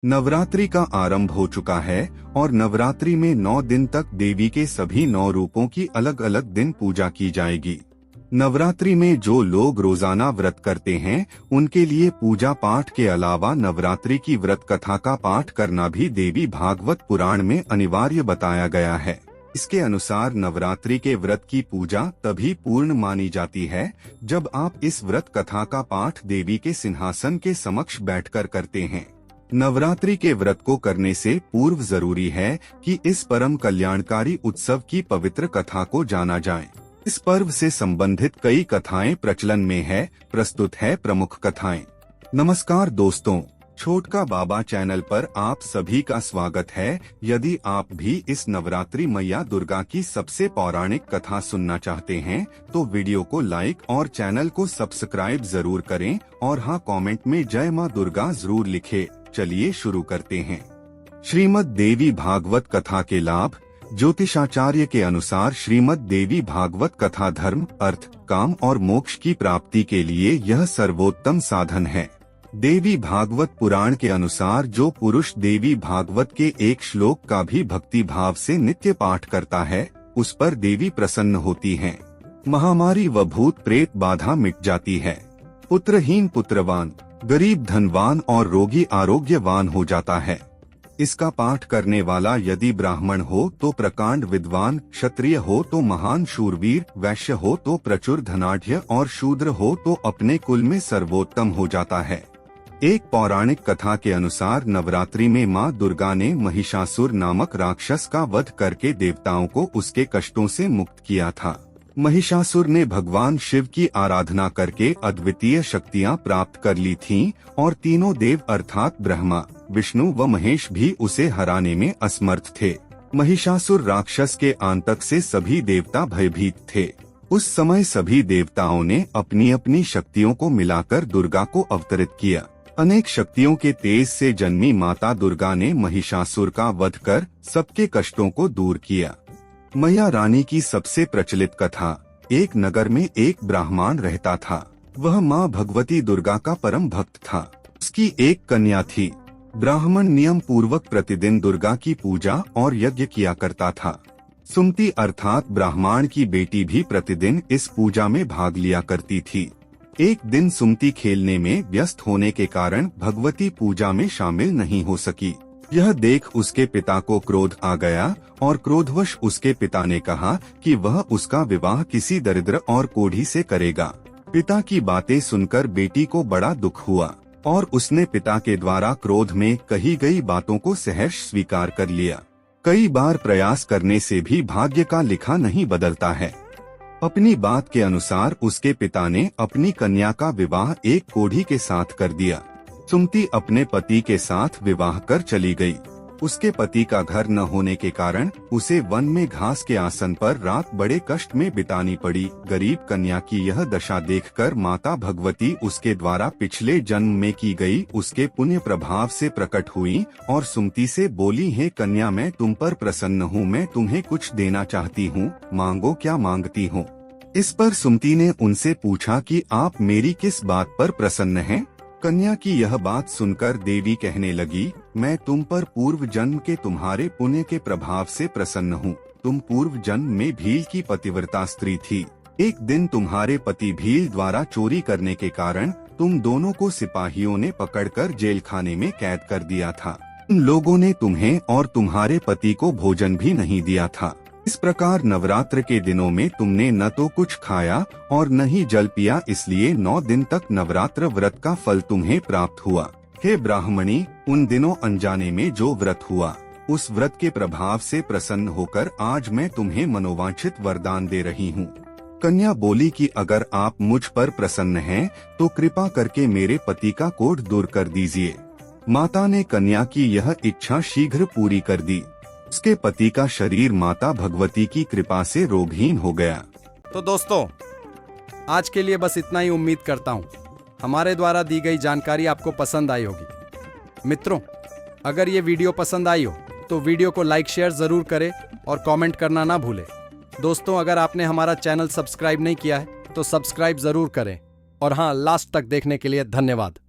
नवरात्रि का आरंभ हो चुका है और नवरात्रि में 9 दिन तक देवी के सभी 9 रूपों की अलग अलग दिन पूजा की जाएगी। नवरात्रि में जो लोग रोजाना व्रत करते हैं उनके लिए पूजा पाठ के अलावा नवरात्रि की व्रत कथा का पाठ करना भी देवी भागवत पुराण में अनिवार्य बताया गया है। इसके अनुसार नवरात्रि के व्रत की पूजा तभी पूर्ण मानी जाती है जब आप इस व्रत कथा का पाठ देवी के सिंहासन के समक्ष बैठकर करते हैं। नवरात्रि के व्रत को करने से पूर्व जरूरी है कि इस परम कल्याणकारी उत्सव की पवित्र कथा को जाना जाए। इस पर्व से संबंधित कई कथाएं प्रचलन में है। प्रस्तुत है प्रमुख कथाएं। नमस्कार दोस्तों, छोटका बाबा चैनल पर आप सभी का स्वागत है। यदि आप भी इस नवरात्रि मैया दुर्गा की सबसे पौराणिक कथा सुनना चाहते हैं तो वीडियो को लाइक और चैनल को सब्सक्राइब जरूर करें और हाँ, कमेंट में जय मां दुर्गा जरूर लिखें। चलिए शुरू करते हैं। श्रीमद् देवी भागवत कथा के लाभ। ज्योतिषाचार्य के अनुसार श्रीमद् देवी भागवत कथा धर्म, अर्थ, काम और मोक्ष की प्राप्ति के लिए यह सर्वोत्तम साधन है। देवी भागवत पुराण के अनुसार जो पुरुष देवी भागवत के एक श्लोक का भी भक्ति भाव से नित्य पाठ करता है उस पर देवी प्रसन्न होती हैं। महामारी व भूत प्रेत बाधा मिट जाती है। पुत्रहीन पुत्रवान, गरीब धनवान और रोगी आरोग्यवान हो जाता है। इसका पाठ करने वाला यदि ब्राह्मण हो तो प्रकांड विद्वान, क्षत्रिय हो तो महान शूरवीर, वैश्य हो तो प्रचुर धनाढ्य और शूद्र हो तो अपने कुल में सर्वोत्तम हो जाता है। एक पौराणिक कथा के अनुसार नवरात्रि में मां दुर्गा ने महिषासुर नामक राक्षस का वध करके देवताओं को उसके कष्टों से मुक्त किया था। महिषासुर ने भगवान शिव की आराधना करके अद्वितीय शक्तियां प्राप्त कर ली थीं और तीनों देव अर्थात ब्रह्मा, विष्णु व महेश भी उसे हराने में असमर्थ थे। महिषासुर राक्षस के आतंक से सभी देवता भयभीत थे। उस समय सभी देवताओं ने अपनी अपनी शक्तियों को मिलाकर दुर्गा को अवतरित किया। अनेक शक्तियों के तेज से जन्मी माता दुर्गा ने महिषासुर का वध कर सबके कष्टों को दूर किया। मैया रानी की सबसे प्रचलित कथा। एक नगर में एक ब्राह्मण रहता था। वह मां भगवती दुर्गा का परम भक्त था। उसकी एक कन्या थी। ब्राह्मण नियम पूर्वक प्रतिदिन दुर्गा की पूजा और यज्ञ किया करता था। सुमति अर्थात ब्राह्मण की बेटी भी प्रतिदिन इस पूजा में भाग लिया करती थी। एक दिन सुमति खेलने में व्यस्त होने के कारण भगवती पूजा में शामिल नहीं हो सकी। यह देख उसके पिता को क्रोध आ गया और क्रोधवश उसके पिता ने कहा कि वह उसका विवाह किसी दरिद्र और कोढ़ी से करेगा। पिता की बातें सुनकर बेटी को बड़ा दुख हुआ और उसने पिता के द्वारा क्रोध में कही गई बातों को सहर्ष स्वीकार कर लिया। कई बार प्रयास करने से भी भाग्य का लिखा नहीं बदलता है। अपनी बात के अनुसार उसके पिता ने अपनी कन्या का विवाह एक कोढ़ी के साथ कर दिया। सुमति अपने पति के साथ विवाह कर चली गई। उसके पति का घर न होने के कारण उसे वन में घास के आसन पर रात बड़े कष्ट में बितानी पड़ी। गरीब कन्या की यह दशा देखकर माता भगवती उसके द्वारा पिछले जन्म में की गई उसके पुण्य प्रभाव से प्रकट हुई और सुमति से बोली, हे कन्या, मैं तुम पर प्रसन्न हूँ, मैं तुम्हें कुछ देना चाहती हूँ, मांगो क्या मांगती हो। इस पर सुमति ने उनसे पूछा कि आप मेरी किस बात पर प्रसन्न हैं? कन्या की यह बात सुनकर देवी कहने लगी, मैं तुम पर पूर्व जन्म के तुम्हारे पुण्य के प्रभाव से प्रसन्न हूँ। तुम पूर्व जन्म में भील की पतिव्रता स्त्री थी। एक दिन तुम्हारे पति भील द्वारा चोरी करने के कारण तुम दोनों को सिपाहियों ने पकड़कर जेल खाने में कैद कर दिया था। उन लोगों ने तुम्हें और तुम्हारे पति को भोजन भी नहीं दिया था। इस प्रकार नवरात्र के दिनों में तुमने न तो कुछ खाया और न ही जल पिया, इसलिए 9 दिन तक नवरात्र व्रत का फल तुम्हें प्राप्त हुआ। हे ब्राह्मणी, उन दिनों अनजाने में जो व्रत हुआ उस व्रत के प्रभाव से प्रसन्न होकर आज मैं तुम्हें मनोवांछित वरदान दे रही हूँ। कन्या बोली कि अगर आप मुझ पर प्रसन्न हैं तो कृपा करके मेरे पति का कोढ़ दूर कर दीजिए। माता ने कन्या की यह इच्छा शीघ्र पूरी कर दी। उसके पति का शरीर माता भगवती की कृपा से रोगहीन हो गया। तो दोस्तों, आज के लिए बस इतना ही। उम्मीद करता हूँ हमारे द्वारा दी गई जानकारी आपको पसंद आई होगी। मित्रों, अगर ये वीडियो पसंद आई हो तो वीडियो को लाइक शेयर जरूर करें और कमेंट करना ना भूलें। दोस्तों, अगर आपने हमारा चैनल सब्सक्राइब नहीं किया है तो सब्सक्राइब जरूर करें। और हाँ, लास्ट तक देखने के लिए धन्यवाद।